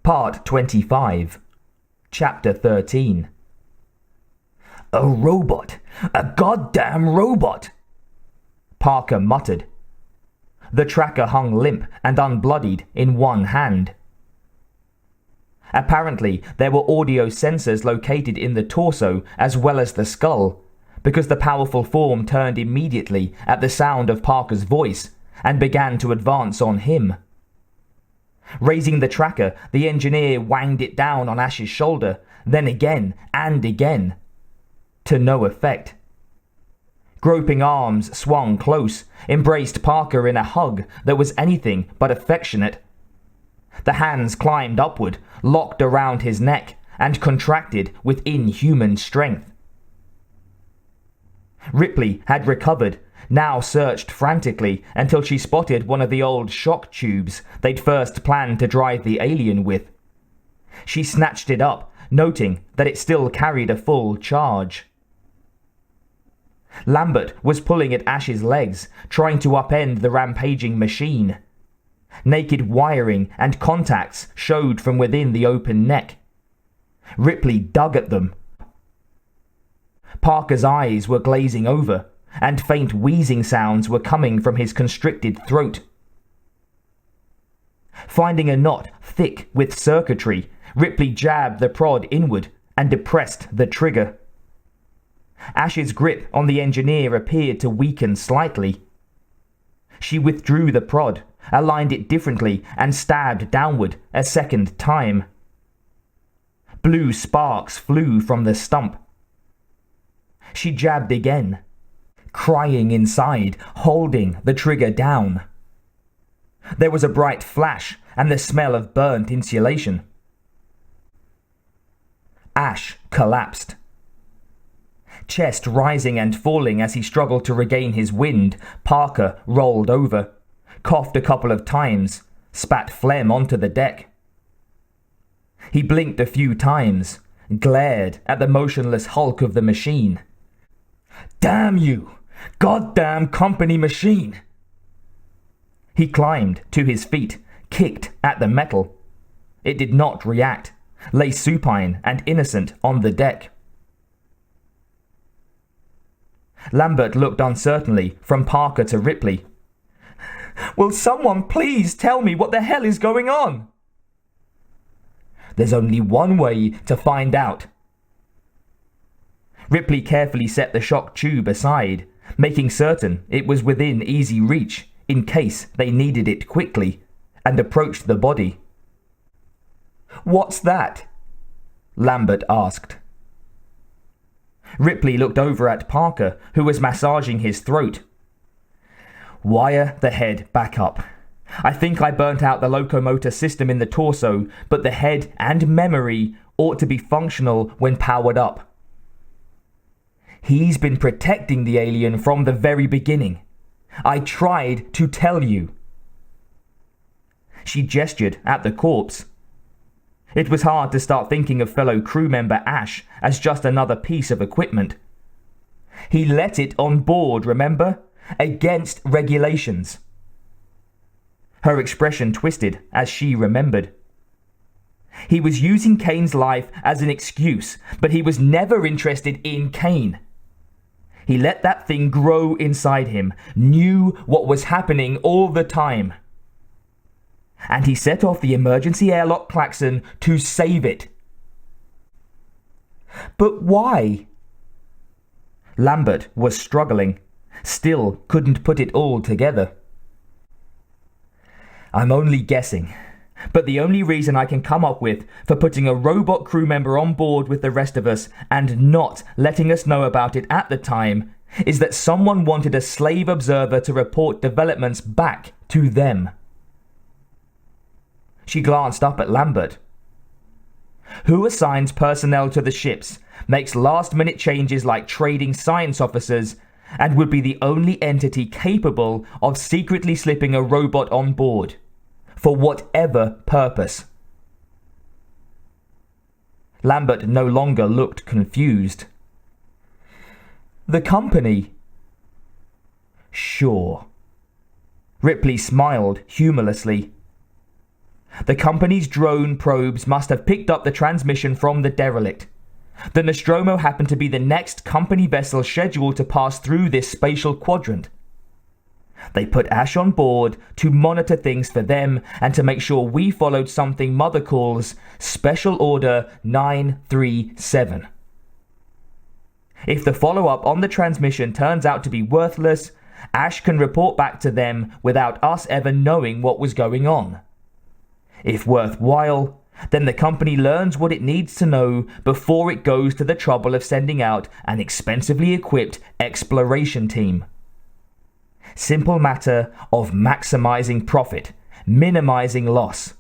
Part 25, Chapter 13. "A robot! A goddamn robot!" Parker muttered. The tracker hung limp and unbloodied in one hand. Apparently, there were audio sensors located in the torso as well as the skull, because the powerful form turned immediately at the sound of Parker's voice and began to advance on him. Raising the tracker, the engineer wanged it down on Ash's shoulder, then again and again. To no effect. Groping arms swung close, embraced Parker in a hug that was anything but affectionate. The hands climbed upward, locked around his neck, and contracted with inhuman strength. Ripley had recovered, now searched frantically until she spotted one of the old shock tubes they'd first planned to drive the alien with. She snatched it up, noting that it still carried a full charge. Lambert was pulling at Ash's legs, trying to upend the rampaging machine. Naked wiring and contacts showed from within the open neck. Ripley dug at them. Parker's eyes were glazing over, and faint wheezing sounds were coming from his constricted throat. Finding a knot thick with circuitry, Ripley jabbed the prod inward and depressed the trigger. Ash's grip on the engineer appeared to weaken slightly. She withdrew the prod, aligned it differently, and stabbed downward a second time. Blue sparks flew from the stump. She jabbed again, crying inside, holding the trigger down. There was a bright flash and the smell of burnt insulation. Ash collapsed. Chest rising and falling as he struggled to regain his wind, Parker rolled over, coughed a couple of times, spat phlegm onto the deck. He blinked a few times, glared at the motionless hulk of the machine. "Damn you! Goddamn company machine!" He climbed to his feet, kicked at the metal. It did not react, lay supine and innocent on the deck. Lambert looked uncertainly from Parker to Ripley. "Will someone please tell me what the hell is going on?" "There's only one way to find out." Ripley carefully set the shock tube aside, making certain it was within easy reach in case they needed it quickly, and approached the body. "What's that?" Lambert asked. Ripley looked over at Parker, who was massaging his throat. "Wire the head back up. I think I burnt out the locomotor system in the torso, but the head and memory ought to be functional when powered up. He's been protecting the alien from the very beginning. I tried to tell you." She gestured at the corpse. It was hard to start thinking of fellow crew member Ash as just another piece of equipment. He let it on board, remember? Against regulations. Her expression twisted as she remembered. He was using Kane's life as an excuse, but he was never interested in Kane. He let that thing grow inside him, knew what was happening all the time. And he set off the emergency airlock klaxon to save it. But why? Lambert was struggling, still couldn't put it all together. "I'm only guessing, but the only reason I can come up with for putting a robot crew member on board with the rest of us and not letting us know about it at the time is that someone wanted a slave observer to report developments back to them." She glanced up at Lambert. "Who assigns personnel to the ships, makes last-minute changes like trading science officers, and would be the only entity capable of secretly slipping a robot on board, for whatever purpose?" Lambert no longer looked confused. "The company." "Sure." Ripley smiled humorlessly. The company's drone probes must have picked up the transmission from the derelict. The Nostromo happened to be the next company vessel scheduled to pass through this spatial quadrant. They put Ash on board to monitor things for them and to make sure we followed something Mother calls Special Order 937. If the follow-up on the transmission turns out to be worthless, Ash can report back to them without us ever knowing what was going on. If worthwhile, then the company learns what it needs to know before it goes to the trouble of sending out an expensively equipped exploration team. Simple matter of maximizing profit, minimizing loss.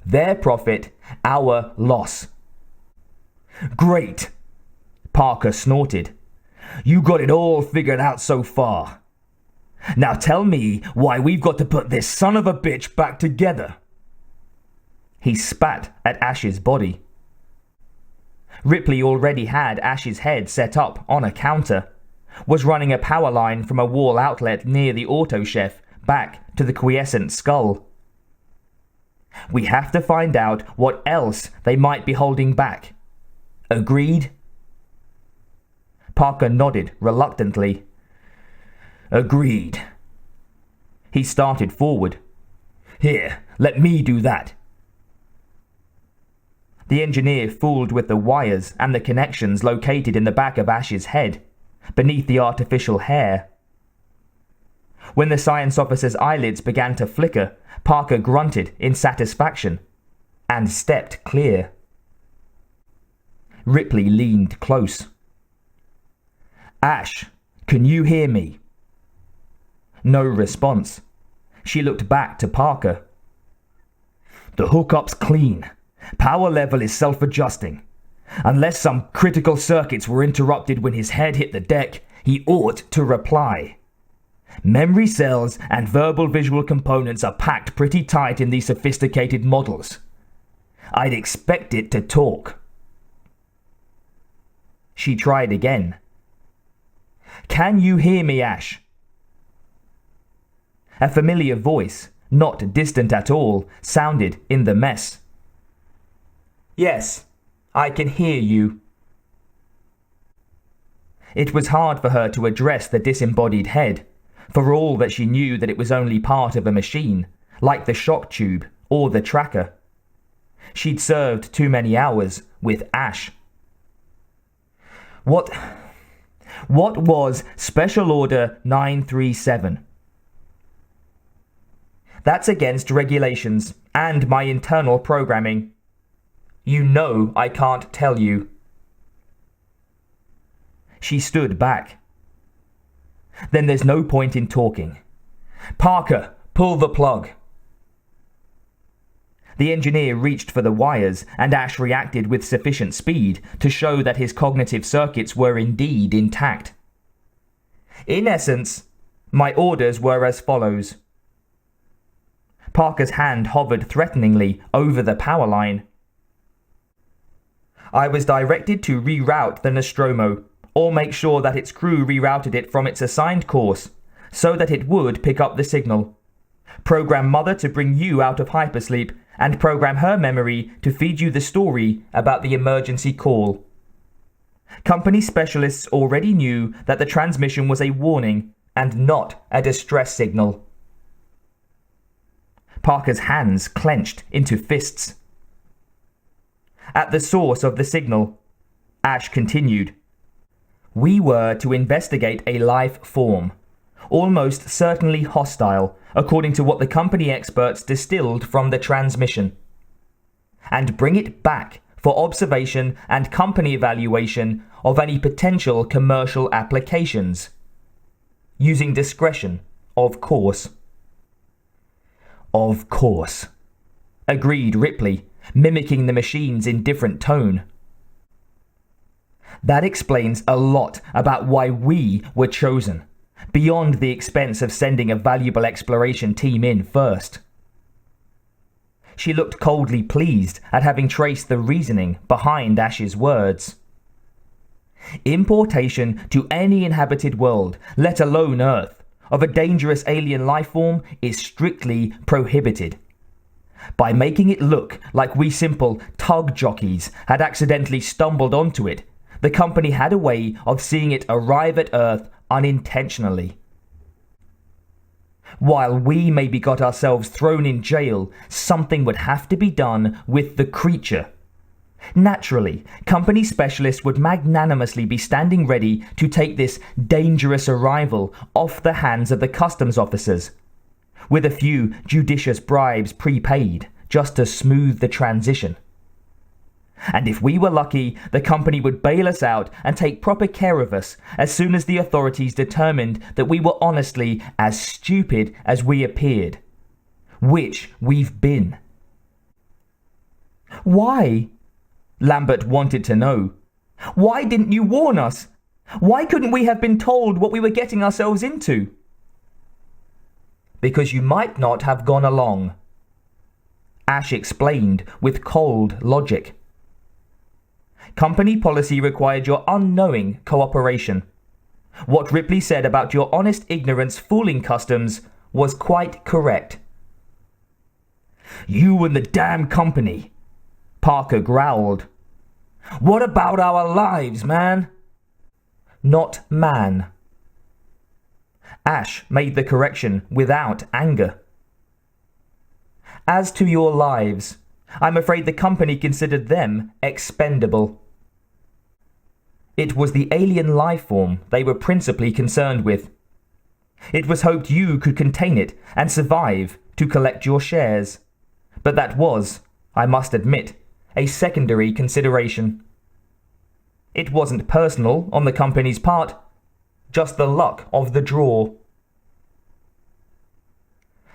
Their profit, our loss. Great, Parker snorted. You got it all figured out so far. Now tell me why we've got to put this son of a bitch back together. He spat at Ash's body. Ripley already had Ash's head set up on a counter, was running a power line from a wall outlet near the auto chef back to the quiescent skull. We have to find out what else they might be holding back. Agreed? Parker nodded reluctantly. Agreed. He started forward. Here, let me do that. The engineer fooled with the wires and the connections located in the back of Ash's head, beneath the artificial hair. When the science officer's eyelids began to flicker, Parker grunted in satisfaction and stepped clear. Ripley leaned close. Ash, can you hear me? No response. She looked back to Parker. The hookup's clean. Power level is self-adjusting. Unless some critical circuits were interrupted when his head hit the deck, he ought to reply. Memory cells and verbal visual components are packed pretty tight in these sophisticated models. I'd expect it to talk. She tried again. Can you hear me, Ash? A familiar voice, not distant at all, sounded in the mess. Yes, I can hear you. It was hard for her to address the disembodied head, for all that she knew that it was only part of a machine, like the shock tube or the tracker. She'd served too many hours with Ash. What was Special Order 937? That's against regulations and my internal programming. You know I can't tell you. She stood back. Then there's no point in talking. Parker, pull the plug. The engineer reached for the wires, and Ash reacted with sufficient speed to show that his cognitive circuits were indeed intact. In essence, my orders were as follows. Parker's hand hovered threateningly over the power line. I was directed to reroute the Nostromo, or make sure that its crew rerouted it from its assigned course, so that it would pick up the signal. Program Mother to bring you out of hypersleep, and program her memory to feed you the story about the emergency call. Company specialists already knew that the transmission was a warning and not a distress signal. Parker's hands clenched into fists. At the source of the signal, Ash continued. We were to investigate a life form, almost certainly hostile, according to what the company experts distilled from the transmission, and bring it back for observation and company evaluation of any potential commercial applications. Using discretion, of course. Of course, agreed Ripley, mimicking the machine's indifferent tone. That explains a lot about why we were chosen, beyond the expense of sending a valuable exploration team in first. She looked coldly pleased at having traced the reasoning behind Ash's words. Importation to any inhabited world, let alone Earth, of a dangerous alien life form is strictly prohibited. By making it look like we simple tug jockeys had accidentally stumbled onto it, the company had a way of seeing it arrive at Earth unintentionally. While we maybe got ourselves thrown in jail, something would have to be done with the creature. Naturally, company specialists would magnanimously be standing ready to take this dangerous arrival off the hands of the customs officers, with a few judicious bribes prepaid just to smooth the transition. And if we were lucky, the company would bail us out and take proper care of us as soon as the authorities determined that we were honestly as stupid as we appeared. Which we've been. Why? Lambert wanted to know. Why didn't you warn us? Why couldn't we have been told what we were getting ourselves into? Because you might not have gone along, Ash explained with cold logic. Company policy required your unknowing cooperation. What Ripley said about your honest ignorance fooling customs was quite correct. You and the damn company, Parker growled. What about our lives, man? Not man. Ash made the correction without anger. As to your lives, I'm afraid the company considered them expendable. It was the alien life form they were principally concerned with. It was hoped you could contain it and survive to collect your shares. But that was, I must admit, a secondary consideration. It wasn't personal on the company's part, just the luck of the draw.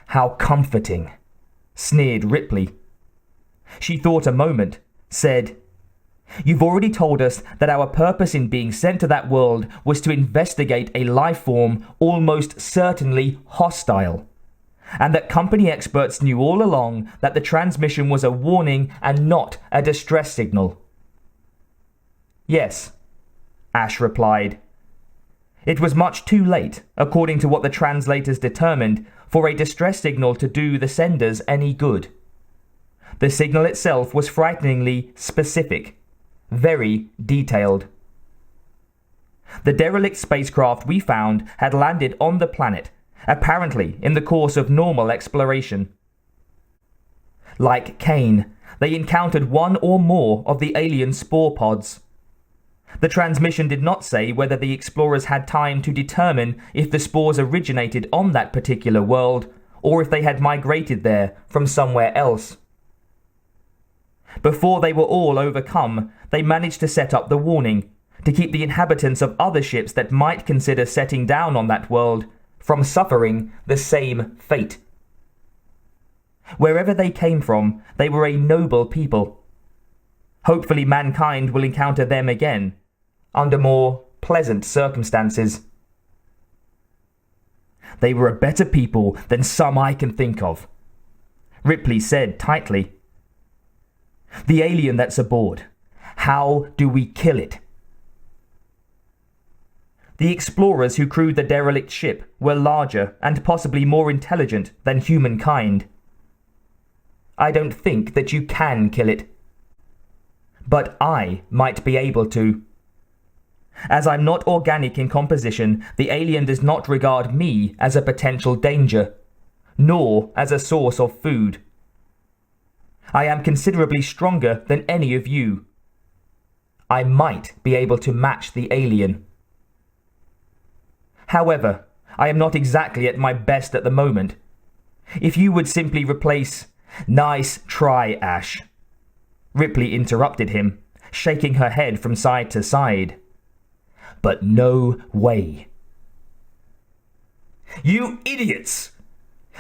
How comforting, sneered Ripley. She thought a moment, said, You've already told us that our purpose in being sent to that world was to investigate a life form almost certainly hostile, and that company experts knew all along that the transmission was a warning and not a distress signal. Yes, Ash replied. It was much too late, according to what the translators determined, for a distress signal to do the senders any good. The signal itself was frighteningly specific, very detailed. The derelict spacecraft we found had landed on the planet, apparently in the course of normal exploration. Like Kane, they encountered one or more of the alien spore pods. The transmission did not say whether the explorers had time to determine if the spores originated on that particular world or if they had migrated there from somewhere else. Before they were all overcome, they managed to set up the warning, to keep the inhabitants of other ships that might consider setting down on that world from suffering the same fate. Wherever they came from, they were a noble people. Hopefully mankind will encounter them again, under more pleasant circumstances. They were a better people than some I can think of, Ripley said tightly. The alien that's aboard, how do we kill it? The explorers who crewed the derelict ship were larger and possibly more intelligent than humankind. I don't think that you can kill it. But I might be able to. As I'm not organic in composition, the alien does not regard me as a potential danger, nor as a source of food. I am considerably stronger than any of you. I might be able to match the alien. However, I am not exactly at my best at the moment. If you would simply replace... Nice try, Ash. Ripley interrupted him, shaking her head from side to side. But no way. You idiots!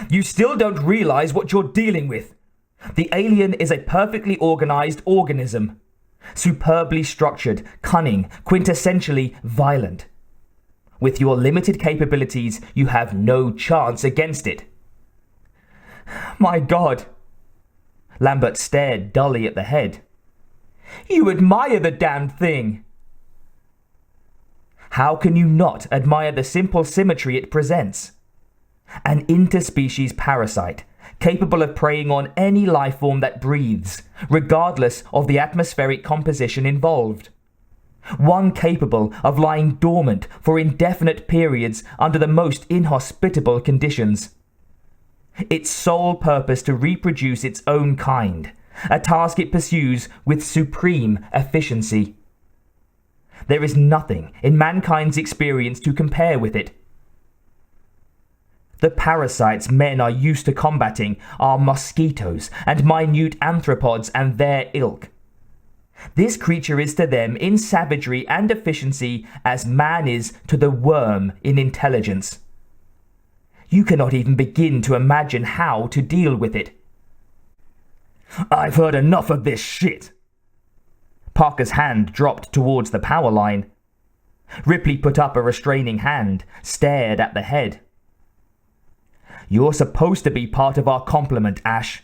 You still don't realize what you're dealing with. The alien is a perfectly organized organism. Superbly structured, cunning, quintessentially violent. With your limited capabilities, you have no chance against it. My God! Lambert stared dully at the head. You admire the damned thing! How can you not admire the simple symmetry it presents? An interspecies parasite, capable of preying on any life form that breathes, regardless of the atmospheric composition involved. One capable of lying dormant for indefinite periods under the most inhospitable conditions. Its sole purpose to reproduce its own kind, a task it pursues with supreme efficiency. There is nothing in mankind's experience to compare with it. The parasites men are used to combating are mosquitoes and minute anthropods and their ilk. This creature is to them in savagery and efficiency as man is to the worm in intelligence. You cannot even begin to imagine how to deal with it. "I've heard enough of this shit." Parker's hand dropped towards the power line. Ripley put up a restraining hand, stared at the head. "You're supposed to be part of our complement, Ash.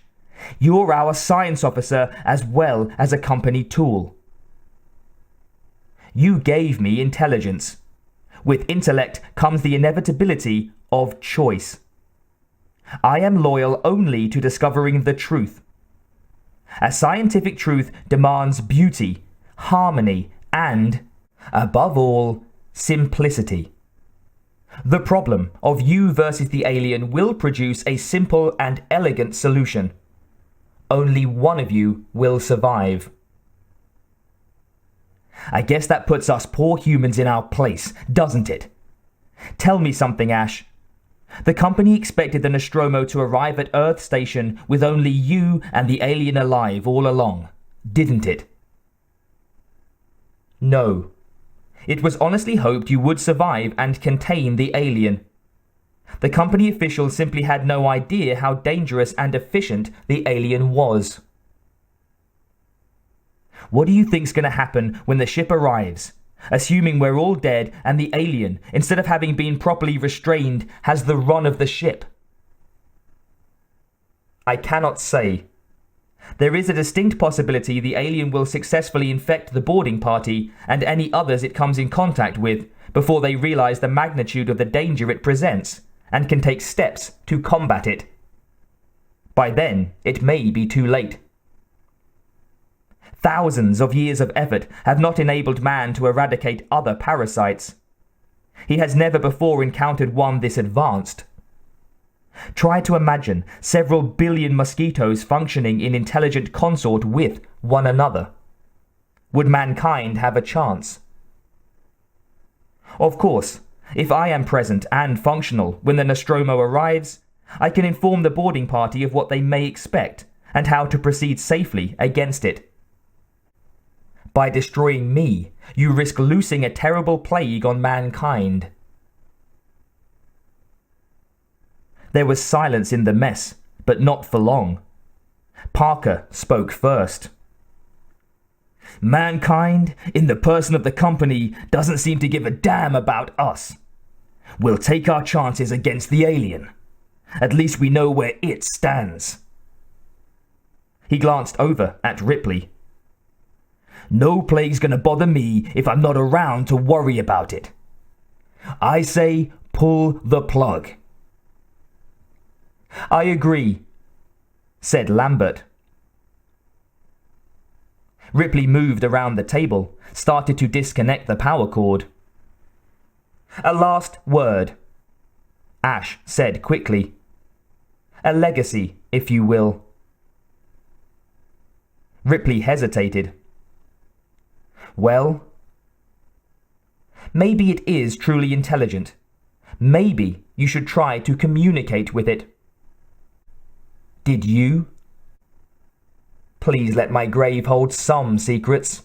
You're our science officer as well as a company tool. You gave me intelligence. With intellect comes the inevitability of choice. I am loyal only to discovering the truth. A scientific truth demands beauty, harmony, and, above all, simplicity. The problem of you versus the alien will produce a simple and elegant solution. Only one of you will survive. I guess that puts us poor humans in our place, doesn't it? Tell me something, Ash. The company expected the Nostromo to arrive at Earth Station with only you and the alien alive all along, didn't it? No. It was honestly hoped you would survive and contain the alien. The company officials simply had no idea how dangerous and efficient the alien was. What do you think's going to happen when the ship arrives, assuming we're all dead and the alien, instead of having been properly restrained, has the run of the ship? I cannot say. There is a distinct possibility the alien will successfully infect the boarding party and any others it comes in contact with before they realize the magnitude of the danger it presents and can take steps to combat it. By then, it may be too late. Thousands of years of effort have not enabled man to eradicate other parasites. He has never before encountered one this advanced. Try to imagine several billion mosquitoes functioning in intelligent consort with one another. Would mankind have a chance? Of course, if I am present and functional when the Nostromo arrives, I can inform the boarding party of what they may expect and how to proceed safely against it. By destroying me, you risk loosing a terrible plague on mankind. There was silence in the mess, but not for long. Parker spoke first. Mankind, in the person of the company, doesn't seem to give a damn about us. We'll take our chances against the alien. At least we know where it stands. He glanced over at Ripley. No plague's gonna bother me if I'm not around to worry about it. I say pull the plug. I agree, said Lambert. Ripley moved around the table, started to disconnect the power cord. A last word, Ash said quickly. A legacy, if you will. Ripley hesitated. Well, maybe it is truly intelligent. Maybe you should try to communicate with it. Did you? Please let my grave hold some secrets.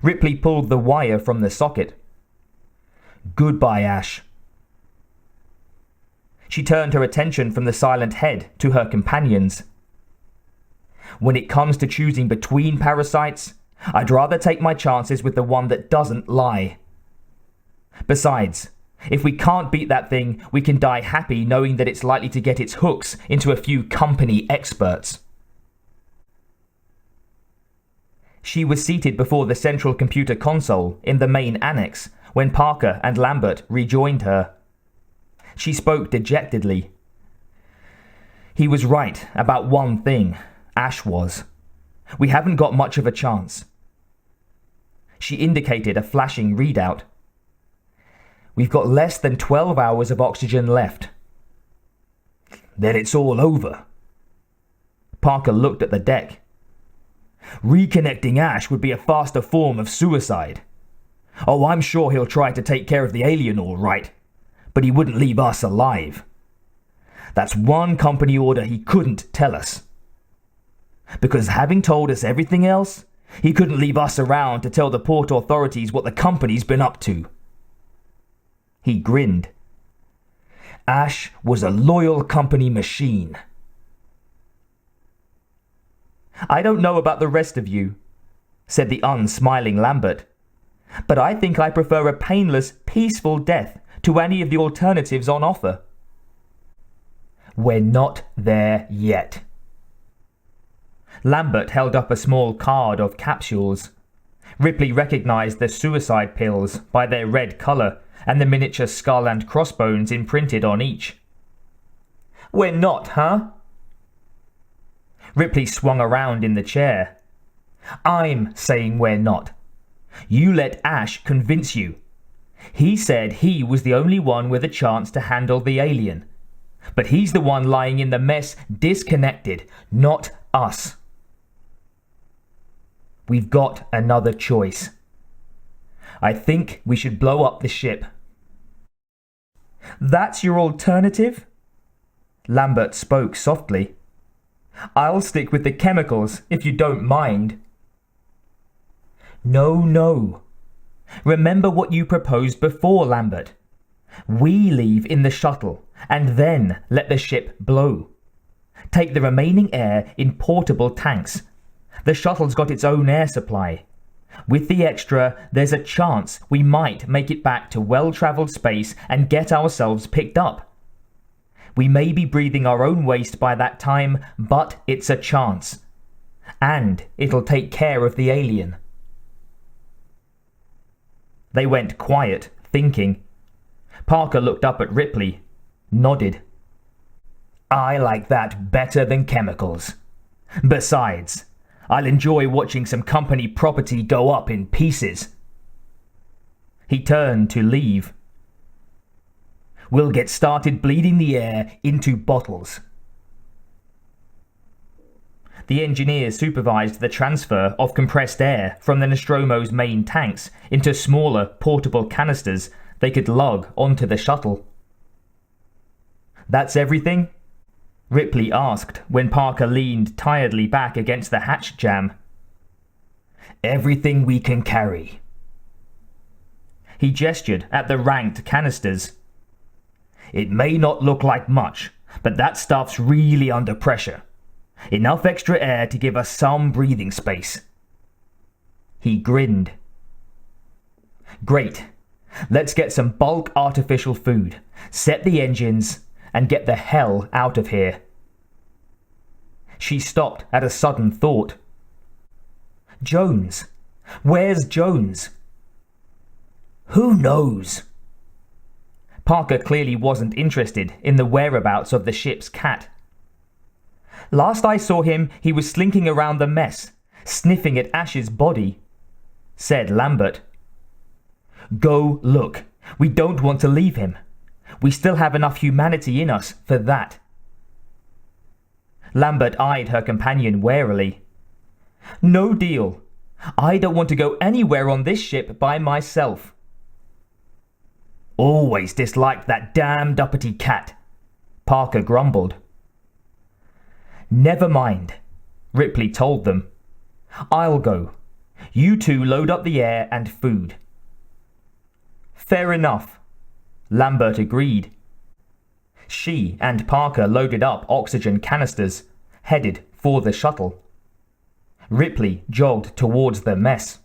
Ripley pulled the wire from the socket. Goodbye, Ash. She turned her attention from the silent head to her companions. When it comes to choosing between parasites, I'd rather take my chances with the one that doesn't lie. Besides, if we can't beat that thing, we can die happy knowing that it's likely to get its hooks into a few company experts. She was seated before the central computer console in the main annex when Parker and Lambert rejoined her. She spoke dejectedly. He was right about one thing. Ash was. We haven't got much of a chance. She indicated a flashing readout. We've got less than 12 hours of oxygen left. Then it's all over. Parker looked at the deck. Reconnecting Ash would be a faster form of suicide. Oh, I'm sure he'll try to take care of the alien all right, but he wouldn't leave us alive. That's one company order he couldn't tell us. Because having told us everything else, he couldn't leave us around to tell the port authorities what the company's been up to. He grinned. Ash was a loyal company machine. I don't know about the rest of you, said the unsmiling Lambert, but I think I prefer a painless, peaceful death to any of the alternatives on offer. We're not there yet. Lambert held up a small card of capsules. Ripley recognized the suicide pills by their red color and the miniature skull and crossbones imprinted on each. We're not, huh? Ripley swung around in the chair. I'm saying we're not. You let Ash convince you. He said he was the only one with a chance to handle the alien. But he's the one lying in the mess disconnected, not us. We've got another choice. I think we should blow up the ship. That's your alternative? Lambert spoke softly. I'll stick with the chemicals, if you don't mind. No. Remember what you proposed before, Lambert. We leave in the shuttle, and then let the ship blow. Take the remaining air in portable tanks. The shuttle's got its own air supply. With the extra, there's a chance we might make it back to well-traveled space and get ourselves picked up. We may be breathing our own waste by that time, but it's a chance. And it'll take care of the alien. They went quiet, thinking. Parker looked up at Ripley, nodded. I like that better than chemicals. Besides, I'll enjoy watching some company property go up in pieces. He turned to leave. We'll get started bleeding the air into bottles. The engineers supervised the transfer of compressed air from the Nostromo's main tanks into smaller, portable canisters they could lug onto the shuttle. That's everything? Ripley asked when Parker leaned tiredly back against the hatch jamb. Everything we can carry. He gestured at the ranked canisters. It may not look like much, but that stuff's really under pressure. Enough extra air to give us some breathing space. He grinned. Great. Let's get some bulk artificial food, set the engines, and get the hell out of here. She stopped at a sudden thought. Jones. Where's Jones? Who knows? Parker clearly wasn't interested in the whereabouts of the ship's cat. Last I saw him, he was slinking around the mess, sniffing at Ash's body, said Lambert. Go look. We don't want to leave him. We still have enough humanity in us for that. Lambert eyed her companion warily. No deal. I don't want to go anywhere on this ship by myself. Always disliked that damned uppity cat, Parker grumbled. Never mind, Ripley told them. I'll go. You two load up the air and food. Fair enough, Lambert agreed. She and Parker loaded up oxygen canisters, headed for the shuttle. Ripley jogged towards the mess.